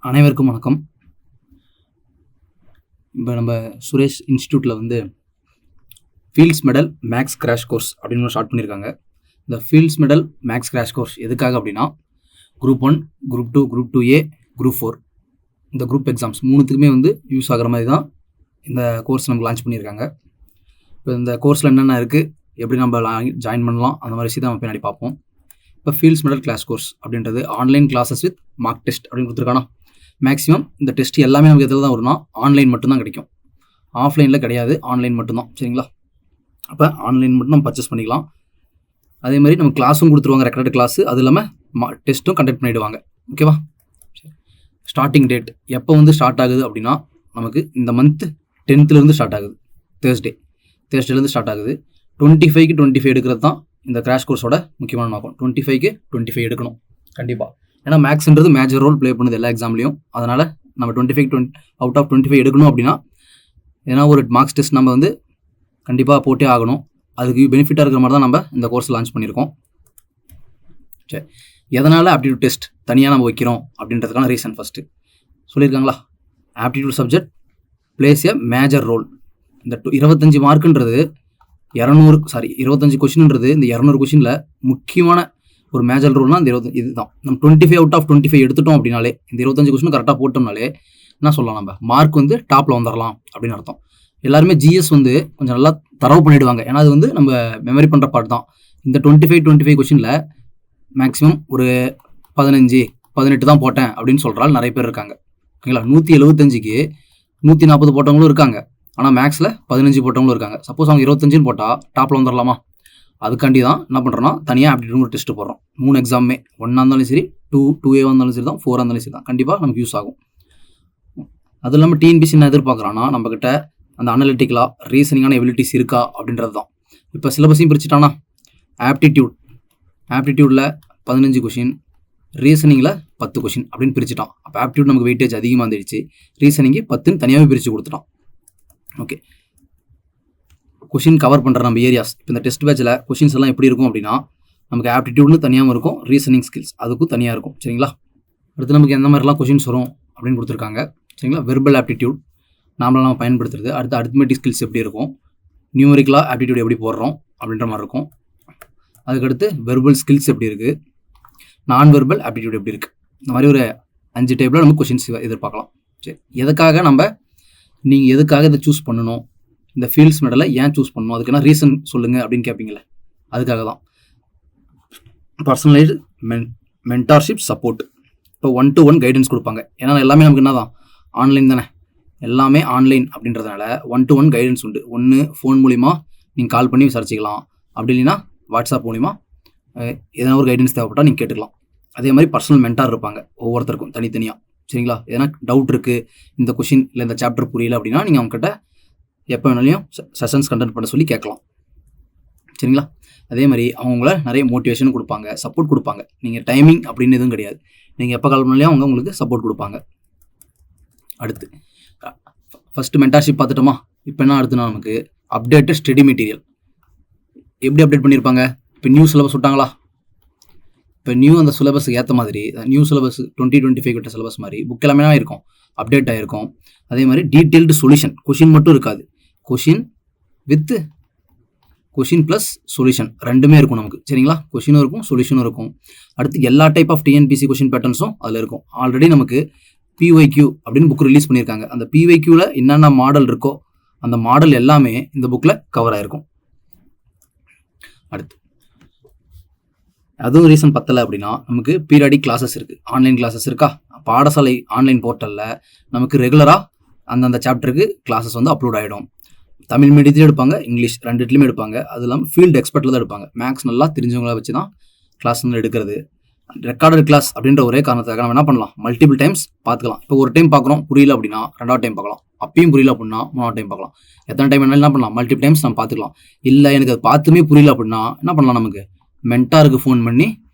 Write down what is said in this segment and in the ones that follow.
அனைவருக்கும் வணக்கம். இப்போ நம்ம சுரேஷ் இன்ஸ்டியூட்டில் fields medal maths crash course அப்படின்னு ஸ்டார்ட் பண்ணியிருக்காங்க. இந்த fields medal maths crash course எதுக்காக அப்படின்னா, group 1, group 2, group 2A, group 4 இந்த குரூப் எக்ஸாம்ஸ் மூணுத்துக்குமே யூஸ் ஆகிற மாதிரி தான் இந்த கோர்ஸ் நமக்கு லான்ச் பண்ணியிருக்காங்க. இப்போ இந்த கோர்ஸில் என்னென்ன இருக்குது, எப்படி நம்ம ஜாயின் பண்ணலாம், அந்த மாதிரி விஷயத்தை நம்ம பின்னாடி பார்ப்போம். இப்போ ஃபீல்ட்ஸ் மெடல் கிளாஸ் கோர்ஸ் அப்படின்றது online classes with mark test அப்படின்னு கொடுத்துருக்கானா. மேக்ஸிமம் இந்த டெஸ்ட் எல்லாமே நமக்கு எதில் தான் வரும்னா ஆன்லைன் மட்டும்தான் கிடைக்கும், ஆஃப்லைனில் கிடையாது, ஆன்லைன் மட்டும்தான். சரிங்களா? அப்போ ஆன்லைன் மட்டும் நம்ம பர்ச்சேஸ் பண்ணிக்கலாம். அதே மாதிரி நம்ம கிளாஸும் கொடுத்துருவாங்க, ரெக்கார்டு கிளாஸு, அது இல்லாமல் டெஸ்ட்டும் கண்டக்ட் பண்ணிவிடுவாங்க. ஓகேவா? ஸ்டார்டிங் டேட் எப்போ ஸ்டார்ட் ஆகுது அப்படின்னா, நமக்கு இந்த மந்த்து 10th ஸ்டார்ட் ஆகுது. தேர்ஸ்டேலேருந்து ஸ்டார்ட் ஆகுது. 25க்கு 25 எடுக்கிறது தான் இந்த கிராஷ் கோர்ஸோட முக்கியமான நோக்கம். 25க்கு 25 எடுக்கணும் கண்டிப்பாக. ஏன்னா மேக்ஸ்ன்றது மேஜர் ரோல் ப்ளே பண்ணுது எல்லா எக்ஸாம்லையும். அதனால் நம்ம 25 அவுட் ஆஃப் 25 எடுக்கணும் அப்படின்னா, ஏன்னா ஒரு மார்க்ஸ் டெஸ்ட் நம்ம கண்டிப்பாக போட்டே ஆகணும். அதுக்கு பெனிஃபிட்டாக இருக்கிற மாதிரி தான் நம்ம இந்த கோர்ஸ் லான்ச் பண்ணியிருக்கோம். சரி, எதனால் ஆப்டிடியூட் டெஸ்ட் தனியாக நம்ம வைக்கிறோம் அப்படின்றதுக்கான ரீசன் ஃபஸ்ட்டு சொல்லியிருக்காங்களா. Aptitude subject plays a major role. இந்த 25 மார்க்குன்றது 25 கொஷின்ன்றது இந்த 200 கொஷினில் முக்கியமான ஒரு மேஜர் ரோல்னா இந்த 25 இதுதான். நம்ம 25 அவுட் ஆஃப் 25 எடுத்துட்டோம் அப்படின்னாலே, இந்த 25 கொஷின் கரெக்டாக போட்டோம்னாலே என்ன சொல்லலாம், நம்ம மார்க் டாப்பில் வந்துடலாம் அப்படின்னு அர்த்தம். எல்லாருமே ஜிஎஸ் கொஞ்சம் நல்லா தரவு பண்ணிவிடுவாங்க. ஏன்னா அது நம்ம மெமரி பண்ணுற பார்ட் தான். இந்த 25 கொஷினில் மேக்ஸிமம் ஒரு 15-18 தான் போட்டேன் அப்படின்னு சொல்கிறால் நிறைய பேர் இருக்காங்க. ஓகேங்களா? 175க்கு 140 போட்டவங்களும் இருக்காங்க. ஆனால் மேக்ஸில் 15 போட்டவங்களும் இருக்காங்க. சப்போஸ் அவங்க 25 போட்டால் டாப்பில் வந்துடலாமா? அதுக்காண்டி தான் என்ன பண்ணுறோன்னா, தனியாக ஆப்டிடியூட் ஒரு டெஸ்ட்டு போடுறோம். 3 எக்ஸாமே, 1 இருந்தாலும் சரி, 2A இருந்தாலும் சரி தான், 4 இருந்தாலும் சரி தான், கண்டிப்பாக நமக்கு யூஸ் ஆகும். அது இல்லாமல் டிஎன்பிசி என்ன எதிர்பார்க்குறான்னா, நம்மக்கிட்ட அந்த அனலிட்டிக்கலாக ரீசனிங்கான எபிலிட்டிஸ் இருக்கா அப்படின்றது தான். இப்போ சிலபஸையும் பிரிச்சுட்டானா, ஆப்டிடியூடில் 15 கொஷின், ரீசனிங்கில் 10 கொஷின் அப்படின்னு பிரிச்சுட்டான். அப்போ ஆப்டிடியூட் நமக்கு வெயிட்டேஜ் அதிகமாக இருந்துச்சு, ரீசனிங்கு 10ன்னு தனியாகவே பிரித்து கொடுத்துட்டான். ஓகே, கொஷின் கவர் பண்ணுற நம்ம ஏரியாஸ். இப்போ இந்த டெஸ்ட் பேட்சில் கொஷின்ஸ் எல்லாம் எப்படி இருக்கும் அப்படின்னா, நமக்கு ஆப்டிடியூட்னு தனியாகவும் இருக்கும், ரீசனிங் ஸ்கில்ஸ் அதுக்கும் தனியாக இருக்கும். சரிங்களா? அடுத்து நமக்கு எந்த மாதிரிலாம் கொஷின்ஸ் வரும் அப்படின்னு கொடுத்துருக்காங்க. சரிங்களா? வெர்பல் ஆப்டிடியூட் நாமளாக நம்ம பயன்படுத்துறது. அடுத்து அரித்மெட்டிக் ஸ்கில்ஸ் எப்படி இருக்கும், நியூமரிக்கலாக ஆப்டிடியூட் எப்படி போடுறோம் அப்படின்ற மாதிரி இருக்கும். அதுக்கடுத்து வெர்பல் ஸ்கில்ஸ் எப்படி இருக்குது, நான் வெர்பல் ஆப்டிடியூட் எப்படி இருக்குது, இந்த மாதிரி ஒரு 5 டைப்பில் நம்ம கொஷின்ஸ் எதிர்பார்க்கலாம். சரி, நீங்கள் எதுக்காக இதை சூஸ் பண்ணணும், இந்த ஃபீல்ட்ஸ் மெடலை ஏன் சூஸ் பண்ணணும், அதுக்கான ரீசன் சொல்லுங்கள் அப்படின்னு கேட்பீங்களே, அதுக்காக தான். Personalised mentorship support. இப்போ 1-to-1 கைடன்ஸ் கொடுப்பாங்க. ஏன்னா எல்லாமே நமக்கு என்ன தான், ஆன்லைன் தானே, எல்லாமே ஆன்லைன் அப்படின்றதுனால 1-to-1 கைடன்ஸ் உண்டு. ஒன்று ஃபோன் மூலிமா நீங்கள் கால் பண்ணி விசாரிச்சிக்கலாம், அப்படி இல்லைன்னா வாட்ஸ்அப் மூலிமா எதனா ஒரு கைடன்ஸ் தேவைப்பட்டால் நீங்கள் கேட்டுக்கலாம். அதே மாதிரி பர்சனல் மென்டார் இருப்பாங்க ஒவ்வொருத்தருக்கும் தனித்தனியாக. சரிங்களா? எதனா டவுட் இருக்குது, இந்த கொஷின் இல்லை இந்த சாப்டர் புரியல அப்படின்னா நீங்கள் அவங்ககிட்ட எப்போ வேணாலையும் செஷன்ஸ் கண்டக்ட் பண்ண சொல்லி கேட்கலாம். சரிங்களா? அதே மாதிரி அவங்கள நிறைய மோட்டிவேஷனும் கொடுப்பாங்க, சப்போர்ட் கொடுப்பாங்க. நீங்கள் டைமிங் அப்படின்னு எதுவும் கிடையாது, நீங்கள் எப்போ கால் பண்ணாலையும் அவங்க உங்களுக்கு சப்போர்ட் கொடுப்பாங்க. அடுத்து ஃபஸ்ட்டு மென்டார்ஷிப் பார்த்துட்டோமா. இப்போ என்ன அடுத்துனா, நமக்கு அப்டேட்டட் ஸ்டடி மெட்டீரியல் எப்படி அப்டேட் பண்ணியிருப்பாங்க. இப்போ நியூ சிலபஸ் விட்டாங்களா, இப்போ நியூ அந்த சிலபஸுக்கு ஏற்ற மாதிரி நியூ சிலபஸ் 2025 கிட்ட சிலபஸ் மாதிரி புக் எல்லாமே இருக்கும், அப்டேட் ஆகிருக்கும். அதே மாதிரி டீட்டெயில்டு சொல்யூஷன், கொஷின் மட்டும் இருக்காது, கொஷின் ப்ளஸ் சொல்யூஷன் ரெண்டுமே இருக்கும் நமக்கு. சரிங்களா? கொஷினும் இருக்கும், சொல்யூஷனும் இருக்கும். அடுத்து எல்லா டைப் ஆஃப் டிஎன்பிசி கொஷின் பேட்டர்ன்ஸும் அதில் இருக்கும். ஆல்ரெடி நமக்கு PYQ அப்படின்னு புக் ரிலீஸ் பண்ணியிருக்காங்க. அந்த PYQவில் என்னென்ன மாடல் இருக்கோ அந்த மாடல் எல்லாமே இந்த புக்கில் கவர் ஆகிருக்கும். அடுத்து அதுவும் ரீசன் பத்தலை அப்படின்னா, நமக்கு பீரியாடிக் கிளாஸஸ் இருக்குது, ஆன்லைன் கிளாஸஸ் இருக்கா. பாடசாலை ஆன்லைன் போர்ட்டலில் நமக்கு ரெகுலராக அந்தந்த சாப்டருக்கு கிளாஸஸ் அப்லோட் ஆகிடும். தமிழ் மீடியத்திலும் எடுப்பாங்க, இங்கிலீஷ் ரெண்டுத்துலையுமே எடுப்பாங்க. அது இல்லாமல் ஃபீல்டு எக்ஸ்பர்ட்டில் தான் எடுப்பாங்க. மேக்ஸ் நல்லா தெரிஞ்சவங்கள வச்சு தான் கிளாஸ் எடுக்கிறது. ரெக்கார்டட் கிளாஸ் அப்படின்ற ஒரே காரணத்துக்காக நம்ம என்ன பண்ணலாம், மல்டிபிள் டைம்ஸ் பார்த்துக்கலாம். இப்போ ஒரு டைம் பார்க்குறோம், புரியல அப்படின்னா 2வது டைம் பார்க்கலாம். அப்பயும் புரியல அப்படின்னா 3வது டைம் பார்க்கலாம். எத்தனை டைம் வேணாலும் என்ன பண்ணலாம், மல்டிபிள் டைம்ஸ் நம்ம பார்த்துக்கலாம். இல்லை எனக்கு அது பார்த்துமே புரியல அப்படின்னா என்ன பண்ணலாம், நமக்கு மென்டாருக்கு ஃபோன் பண்ணி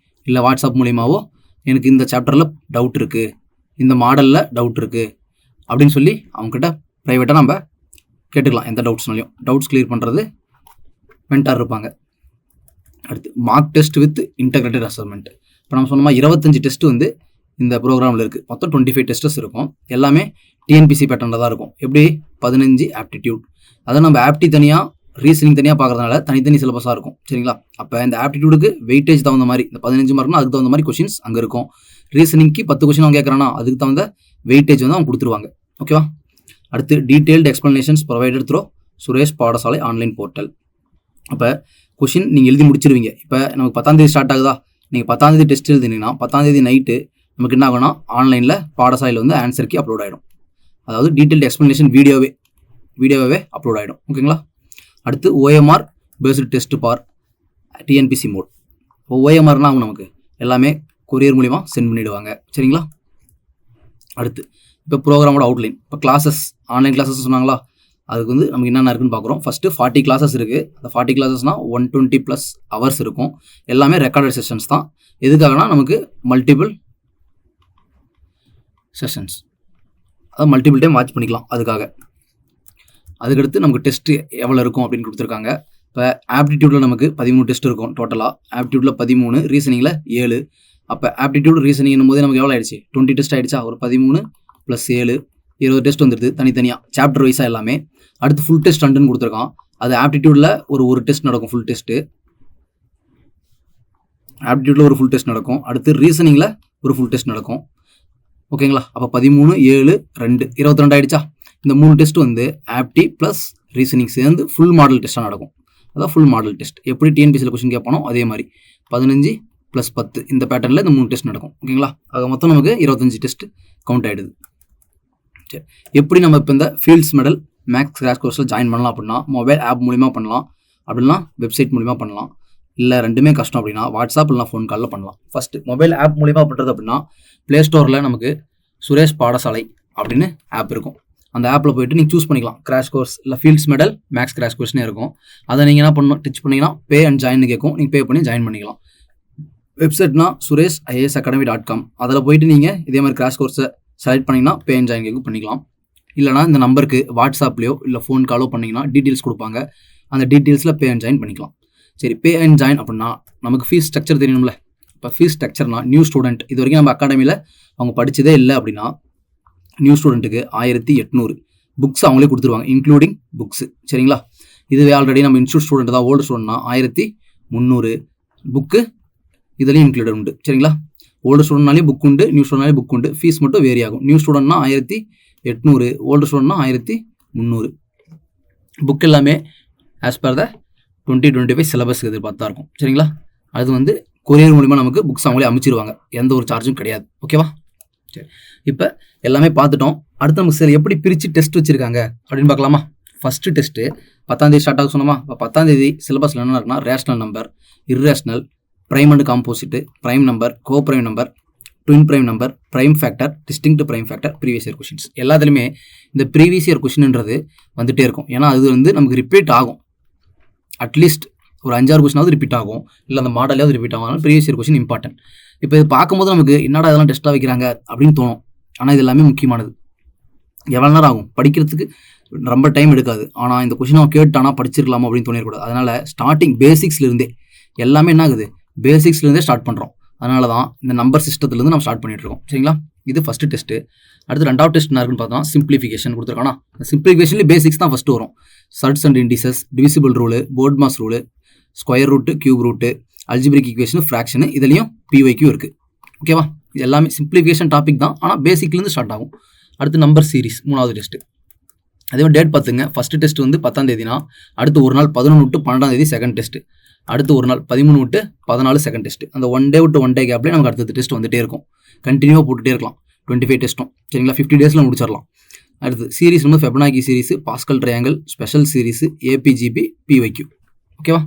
இல்லை வாட்ஸ்அப் மூலியமாவோ எனக்கு இந்த சாப்டரில் டவுட் இருக்குது, இந்த மாடலில் டவுட் இருக்குது அப்படின்னு சொல்லி அவங்ககிட்ட ப்ரைவேட்டாக நம்ம கேட்டுக்கலாம். எந்த டவுட்ஸ்னாலையும் டவுட்ஸ் கிளியர் பண்ணுறது மென்டார் இருப்பாங்க. அடுத்து mark test with integrated assessment. இப்போ நம்ம சொன்னோமா 25 டெஸ்ட் இந்த ப்ரோக்ராமில் இருக்குது. மொத்தம் 25 டெஸ்டஸ் இருக்கும். எல்லாமே டிஎன்பிசி பேட்டர்னில் தான் இருக்கும். எப்படி 15 ஆப்டிடியூட், அதை நம்ம ஆப்டி தனியாக ரீசனிங் தனியாக பார்க்குறதுனால தனித்தனி சிலபஸாக இருக்கும். சரிங்களா? அப்போ இந்த ஆப்டிடியூடுக்கு வெயிட்டேஜ் தகுந்த மாதிரி இந்த 15 மார்க்னா அதுக்கு தகுந்த மாதிரி கொஷின்ஸ் அங்கே இருக்கும். ரீசனிங்க்கு 10 கொஷின் அவங்க கேட்குறானா அதுக்கு தகுந்த வெயிட்டேஜ் வந்து அவங்க கொடுத்துருவாங்க. ஓகேவா? அடுத்து detailed explanations provided through Suresh பாடசாலை ஆன்லைன் போர்ட்டல். அப்போ கொஷின் நீங்கள் எழுதி முடிச்சிருவீங்க. இப்போ நமக்கு 10ஆம் தேதி ஸ்டார்ட் ஆகுதா, நீங்கள் 10ஆம் தேதி டெஸ்ட் எழுதினீங்கன்னா 10ஆம் தேதி நைட்டு நமக்கு என்ன ஆகும்னா ஆன்லைனில் பாடசாலையில் வந்து ஆன்சர் கீ அப்லோட் ஆகிடும். அதாவது டீட்டெயில்டு எக்ஸ்ப்ளனேஷன் வீடியோவே அப்லோட் ஆகிடும். ஓகேங்களா? அடுத்து OMR based test for TNPSC mode. இப்போ OMRனா அவங்க நமக்கு எல்லாமே கொரியர் மூலிமா சென்ட் பண்ணிவிடுவாங்க. சரிங்களா? அடுத்து இப்போ ப்ரோக்ராமோட அவுட்லைன். இப்போ கிளாஸஸ் ஆன்லைன் கிளாஸஸ் சொன்னாங்களா, அதுக்கு வந்து நமக்கு என்னென்ன இருக்குன்னு பார்க்குறோம். ஃபஸ்ட்டு 40 கிளாஸஸ் இருக்குது. அந்த 40 கிளாஸஸ்னால் 120+ ஹவர்ஸ் இருக்கும். எல்லாமே ரெக்கார்டட் செஷன்ஸ் தான். எதுக்காகனா நமக்கு மல்டிபிள் செஷன்ஸ், அதாவது மல்டிபிள் டைம் வாட்ச் பண்ணிக்கலாம். அதுக்கடுத்து நமக்கு டெஸ்ட்டு எவ்வளோ இருக்கும் அப்படின்னு கொடுத்துருக்காங்க. இப்போ ஆப்டிடியூடில் நமக்கு 13 டெஸ்ட் இருக்கும் டோட்டலாக. ஆப்டிடியூடில் 13, ரீசனிங்கில் 7. அப்போ ஆப்டிடியூட் ரீசனிங் போது நமக்கு எவ்வளோ ஆயிடுச்சு, 20 டெஸ்ட் ஆகிடுச்சா. ஒரு 13 + 7 20 டெஸ்ட் வந்துடுது தனித்தனியாக சாப்டர் வைஸாக எல்லாமே. அடுத்து ஃபுல் டெஸ்ட் 2 கொடுத்துருக்கான். அது ஆப்டிடியூடில் ஒரு டெஸ்ட் நடக்கும். ஃபுல் டெஸ்ட்டு ஆப்டிடியூடில் ஒரு ஃபுல் டெஸ்ட் நடக்கும். அடுத்து ரீசனிங்கில் ஒரு ஃபுல் டெஸ்ட் நடக்கும். ஓகேங்களா? அப்போ 13, 7, 2 22 ஆகிடுச்சா. இந்த 3 டெஸ்ட் வந்து ஆப்டி ப்ளஸ் ரீசனிங் சேர்ந்து ஃபுல் மாடல் டெஸ்ட்டாக நடக்கும். அதான் ஃபுல் மாடல் டெஸ்ட். எப்படி டிஎன்பிசியில் கொஸ்டின் கேட்பானோ அதே மாதிரி 15 + 10 இந்த பேட்டர்னில் இந்த 3 டெஸ்ட் நடக்கும். ஓகேங்களா? ஆக மொத்தம் நமக்கு 25 டெஸ்ட் கவுண்ட் ஆகிடுது. சரி, எப்படி நம்ம இப்போ இந்த ஃபீல்ட்ஸ் மெடல் மேக்ஸ் கிராஷ் கோர்ஸில் ஜாயின் பண்ணலாம் அப்படின்னா மொபைல் ஆப் மூலிமா பண்ணலாம், அப்படின்னா வெப்சைட் மூலிமா பண்ணலாம். இல்லை ரெண்டுமே கஷ்டம் அப்படின்னா வாட்ஸ்அப் இல்லைனா ஃபோன் காலில் பண்ணலாம். ஃபஸ்ட்டு மொபைல் ஆப் மூலிமா பண்ணுறது அப்படின்னா ப்ளே ஸ்டோரில் நமக்கு சுரேஷ் பாடசாலை அப்படின்னு ஆப் இருக்கும். அந்த ஆப்பில் போய்ட்டு நீங்கள் சூஸ் பண்ணிக்கலாம். கிராஷ் கோர்ஸ் இல்லை ஃபீல்ட்ஸ் மெடல் மேக்ஸ் கிராஷ் கோர்ஸ்னே இருக்கும். அதை நீங்கள் என்ன பண்ணணும், டிச் பண்ணிங்கன்னா பே அண்ட் ஜாயின் கேட்கும். நீங்கள் பே பண்ணி ஜாயின் பண்ணிக்கலாம். வெப்சைட்னா sureshIASacademy.com. அதில் போய்ட்டு நீங்கள் இதே மாதிரி கிராஷ் கோர்ஸை செலக்ட் பண்ணிங்கன்னா பே அண்ட் ஜாயின் கேட்கும் பண்ணிக்கலாம். இல்லைனா இந்த நம்பருக்கு வாட்ஸ்அப்லையோ இல்லை ஃபோன் காலோ பண்ணிங்கன்னா டீட்டெயில்ஸ் கொடுப்பாங்க. அந்த டீட்டெயில்ஸில் பே அண்ட் ஜாயின் பண்ணிக்கலாம். சரி, பே அண்ட் ஜாயின் அப்படின்னா நமக்கு ஃபீஸ் ஸ்ட்ரக்சர் தெரியணும்ல. இப்போ ஃபீஸ் ஸ்ட்ரக்சர்னா நியூ ஸ்டூடெண்ட் இது வரைக்கும் நம்ம அகாடமியில் அவங்க படித்ததே இல்லை அப்படின்னா நியூ ஸ்டூடெண்ட்டுக்கு 1800. புக்ஸ் அவங்களே கொடுத்துருவாங்க இன்க்ளூடிங் புக்ஸு. சரிங்களா? இதுவே ஆல்ரெடி நம்ம இன்ஸ்டியூட் ஸ்டூடெண்ட் தான் ஓல்டு ஸ்டூடெண்ட்னா 1300 புக்கு இதுலேயும் இன்க்ளூடட் உண்டு. சரிங்களா? ஓல்டு ஸ்டூடெண்ட்னாலேயும் புக் உண்டு, நியூ ஸ்டூடெண்ட்னாலேயும் புக் உண்டு. ஃபீஸ் மட்டும் வேரி ஆகும். நியூ ஸ்டூடெண்ட்னா 1800, ஓல்டு ஸ்டூடெண்ட்னா 1300. புக் எல்லாமே ஆஸ் பர் த 2025 சிலபஸ் எதிர்பார்த்து தான் இருக்கும். சரிங்களா? அது வந்து கொரியர் மூலிமா நமக்கு புக்ஸ் அவங்களே அமைச்சிருவாங்க. எந்த ஒரு சார்ஜும் கிடையாது. ஓகேவா? சரி, இப்போ எல்லாமே பார்த்துட்டோம். அடுத்து நமக்கு சரி எப்படி பிரித்து டெஸ்ட் வச்சுருக்காங்க அப்படின்னு பார்க்கலாமா? ஃபஸ்ட்டு டெஸ்ட்டு 10ஆம் தேதி ஸ்டார்ட் ஆக சொன்னோமா. இப்போ 10ஆம் தேதி சிலபஸில் என்ன இருக்குன்னா rational number, irrational, prime and composite, prime number, co prime number, twin prime number, prime factor, distinct prime factor, previous year questions. எல்லாத்துலேயுமே இந்த ப்ரீவியஸ் இயர் கொஷின்ன்றது வந்துகிட்டே இருக்கும். ஏன்னா அது வந்து நமக்கு ரிப்பீட் ஆகும். அட்லீஸ்ட் ஒரு 5-6 கொஷினாவது ரிப்பீட் ஆகும். இல்லை அந்த மாடலாவது ரிப்பீட் ஆகும். Previous year question important. இப்போ இது பார்க்கும்போது நமக்கு என்னடா இதெல்லாம் டெஸ்ட்டாக வைக்கிறாங்க அப்படின்னு தோணும். ஆனால் இது எல்லாமே முக்கியமானது. எவ்வளோ நேரம் ஆகும் படிக்கிறதுக்கு, ரொம்ப டைம் எடுக்காது. ஆனால் இந்த கொஷின் அவன் கேட்டானா படிச்சிருக்கலாமா அப்படின்னு தோணிடக்கூடாது. அதனால் ஸ்டார்டிங் பேசிக்ஸ்லேருந்தே எல்லாமே என்ன ஆகுது, பேசிக்ஸ்லேருந்தே ஸ்டார்ட் பண்ணுறோம். அதனால தான் இந்த நம்பர் சிஸ்டத்துலேருந்து நம்ம ஸ்டார்ட் பண்ணிட்டுருக்கோம். சரிங்களா? இது ஃபஸ்ட்டு டெஸ்ட்டு. அடுத்து 2வது டெஸ்ட் என்ன இருக்குன்னு பார்த்தோம்னா சிம்பிளிஃபிகேஷன் கொடுத்துருக்கானா. சிம்பிளிஃபிகேஷன்லேயே பேசிக்ஸ் தான் ஃபஸ்ட்டு வரும். Surds and indices, divisible rule, BODMAS rule, square root, cube root, algebraic equation, fraction, இதுலேயும் PYQ இருக்குது. ஓகேவா? இது எல்லாமே சிம்பிளிஃபிகேஷன் டாபிக் தான், ஆனால் பேசிக்லேருந்து ஸ்டார்ட் ஆகும். அடுத்து நம்பர் சீரிஸ் 3வது டெஸ்ட்டு. அதே மாதிரி டேட் பார்த்துங்க. ஃபஸ்ட்டு டெஸ்ட் வந்து 10ஆம் தேதினா அடுத்து ஒரு நாள் 11 to 12ஆம் தேதி செகண்ட் டெஸ்ட்டு. அடுத்து ஒரு நாள் 13 to 14 செகண்ட் டெஸ்ட்டு. அந்த 1 day to 1 day கேப்லேயே நமக்கு அடுத்த டெஸ்ட் வந்துகிட்டே இருக்கும். கண்டினியூவாக போட்டுகிட்டே இருக்கலாம். 25 டெஸ்ட்டும். சரிங்களா? 50 days முடிச்சிடலாம். அடுத்து சீரிஸ் வந்து ஃபெபனாக்கி series, pascal triangle, special series, APGP, PYQ. ஓகேவா?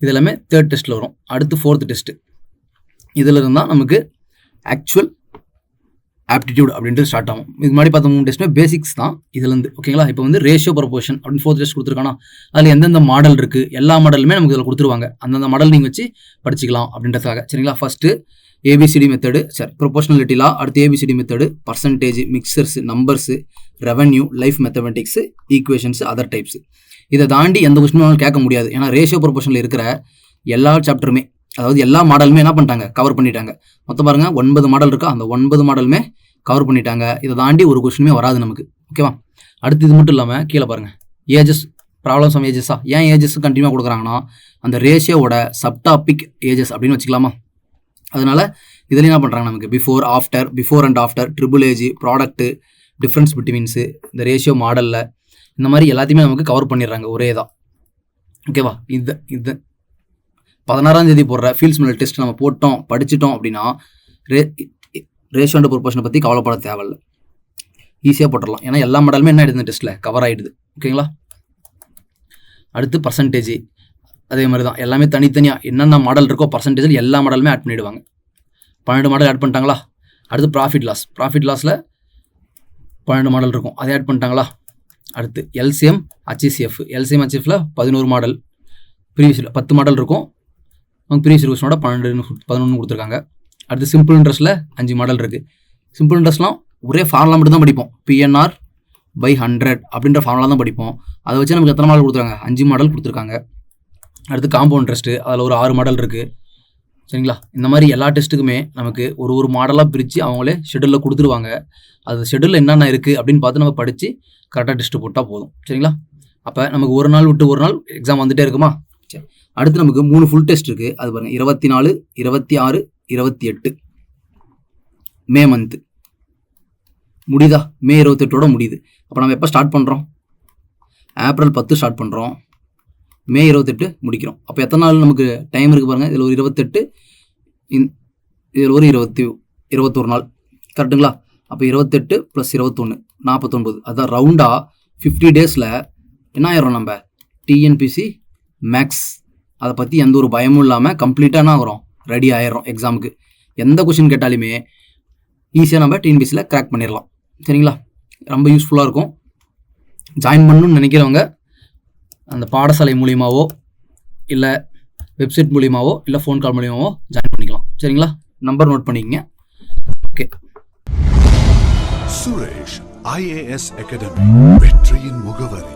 இது எல்லாமே 3rd டெஸ்ட்டில் வரும். அடுத்து 4th டெஸ்ட்டு. இதில் இருந்தால் நமக்கு ஆக்சுவல் ஆப்டிடியூட் அப்படின்ட்டு ஸ்டார்ட் ஆகும். இது மாதிரி பார்த்த 3 டெஸ்ட்டுமே பேசிக்ஸ் தான் இதுலேருந்து. ஓகேங்களா? இப்போ வந்து ரேஷியோ ப்ரொபோர்ஷன் அப்படின்னு 4th டெஸ்ட் கொடுத்துருக்கானா, அதில் எந்தெந்த மாடல் இருக்குது எல்லா மாடலுமே நமக்கு இதில் கொடுத்துருவாங்க. அந்தந்த மாடல் நீங்கள் வச்சு படிச்சிக்கலாம் அப்படின்றதுக்காக. சரிங்களா? ஃபஸ்ட்டு ABCD மெத்தடு, சரி ப்ரொபோஷனலிட்டி லா, அடுத்து ABCD method, percentage, mixtures, numbers, revenue, life mathematics, equations, other types. இதை தாண்டி எந்த கொஸ்டினும் கேட்க முடியாது. ஏன்னா ரேஷியோ ப்ரொபோர்ஷனில் இருக்கிற எல்லா சாப்டருமே அதாவது எல்லா மாடலுமே என்ன பண்ணிட்டாங்க, கவர் பண்ணிட்டாங்க. மொத்தம் பாருங்கள் 9 மாடல் இருக்கா, அந்த 9 மாடலுமே கவர் பண்ணிட்டாங்க. இதை தாண்டி ஒரு கொஸ்டினுமே வராது நமக்கு. ஓகேவா? அடுத்து இது மட்டும் இல்லாமல் கீழே பாருங்கள், ஏஜஸ், ப்ராப்ளம்ஸ் ஆஃப் ஏஜஸா. ஏன் ஏஜஸ் கண்டினியூவாக கொடுக்குறாங்கன்னா அந்த ரேஷியோவோட சப்டாபிக் ஏஜஸ் அப்படின்னு வச்சுக்கலாமா. அதனால இதில் என்ன பண்ணுறாங்க நமக்கு before after, before and after, triple age, product, difference betweens, இந்த ரேஷியோ மாடலில் இந்த மாதிரி எல்லாத்தையுமே நமக்கு கவர் பண்ணிடுறாங்க ஒரே தான். ஓகேவா? இது 16ஆம் தேதி போடுற ஃபீல்ட்ஸ் மெடல் டெஸ்ட் நம்ம போட்டோம் படிச்சிட்டோம் அப்படின்னா ரேஷியோ அண்ட் ப்ரொபோர்ஷனை பற்றி கவலைப்பட தேவையில்லை, ஈஸியாக போட்டுடலாம். ஏன்னா எல்லா மாடலுமே என்ன ஆகிடுது டெஸ்ட்டில் கவர் ஆகிடுது. ஓகேங்களா? அடுத்து பர்சன்டேஜ் அதே மாதிரி தான், எல்லாமே தனித்தனியாக என்னென்ன மாடல் இருக்கோ பர்சன்டேஜில் எல்லா மாடலுமே ஆட் பண்ணிவிடுவாங்க. 12 மாடல் ஆட் பண்ணிட்டாங்களா. அடுத்து ப்ராஃபிட் லாஸில் 12 மாடல் இருக்கும், அதை ஆட் பண்ணிட்டாங்களா. அடுத்து எல்சிஎம் ஹச்சிசிஎஃப், எல்சிஎம் ஹச்சிஎஃப்ல 11 மாடல், ப்ரீவியஸில் 10 மாடல் இருக்கும், அவங்க ப்ரீவியஸ் ரிவிஷனோட 11 கொடுத்துருக்காங்க. அடுத்து சிம்பிள் இன்ட்ரெஸ்ட்டில் 5 மாடல் இருக்குது. சிம்பிள் இன்ட்ரெஸ்ட்லாம் ஒரே ஃபார்முலா மட்டும் தான் படிப்போம், PNR by 100 அப்படின்ற ஃபார்முலா தான் படிப்போம். அதை வச்சு நமக்கு எத்தனை மாடல் கொடுத்துருக்காங்க, 5 மாடல் கொடுத்துருக்காங்க. அடுத்து காம்பவுண்ட் இன்ட்ரெஸ்ட்டு, அதில் ஒரு 6 மாடல் இருக்குது. சரிங்களா? இந்த மாதிரி எல்லா டெஸ்ட்டுக்குமே நமக்கு ஒரு மாடலாக பிரித்து அவங்களே ஷெடியூலில் கொடுத்துருவாங்க. அது ஷெடியூலில் என்னென்ன இருக்குது அப்படின்னு பார்த்து நம்ம படித்து கரெக்டாக டெஸ்ட்டு போட்டால் போதும். சரிங்களா? அப்போ நமக்கு ஒரு நாள் விட்டு ஒரு நாள் எக்ஸாம் வந்துகிட்டே இருக்குமா. சரி, அடுத்து நமக்கு 3 ஃபுல் டெஸ்ட் இருக்குது. அது பாருங்கள் 24, 26, 28 மே மந்த்து முடியுதா. மே 28ஓட முடியுது. அப்போ நம்ம எப்போ ஸ்டார்ட் பண்ணுறோம், ஏப்ரல் 10 ஸ்டார்ட் பண்ணுறோம், மே 28 முடிக்கிறோம். அப்போ எத்தனை நாள் நமக்கு டைம் இருக்குது பாருங்கள். இதில் ஒரு 28, இதில் ஒரு 21 நாள், கரெக்டுங்களா. அப்போ 28 + 21 49. அதுதான் ரவுண்டாக 50 டேஸில் என்ன ஆயிரும், நம்ம டிஎன்பிசி மேக்ஸ் அதை பற்றி எந்த ஒரு பயமும் இல்லாமல் கம்ப்ளீட்டாக என்ன ஆகிறோம், ரெடி ஆயிடுறோம். எக்ஸாமுக்கு எந்த கொஷின் கேட்டாலுமே ஈஸியாக நம்ம டிஎன்பிசியில் கிராக் பண்ணிடலாம். சரிங்களா? ரொம்ப யூஸ்ஃபுல்லாக இருக்கும். ஜாயின் பண்ணணும்னு நினைக்கிறவங்க அந்த பாடசாலை மூலியமாவோ இல்லை வெப்சைட் மூலியமாவோ இல்லை ஃபோன் கால் மூலியமாவோ ஜாயின் பண்ணிக்கலாம். சரிங்களா? நம்பர் நோட் பண்ணிக்கங்க. ஓகே. சுரேஷ் IAS அகாடமி, வெற்றியின் முகவரி.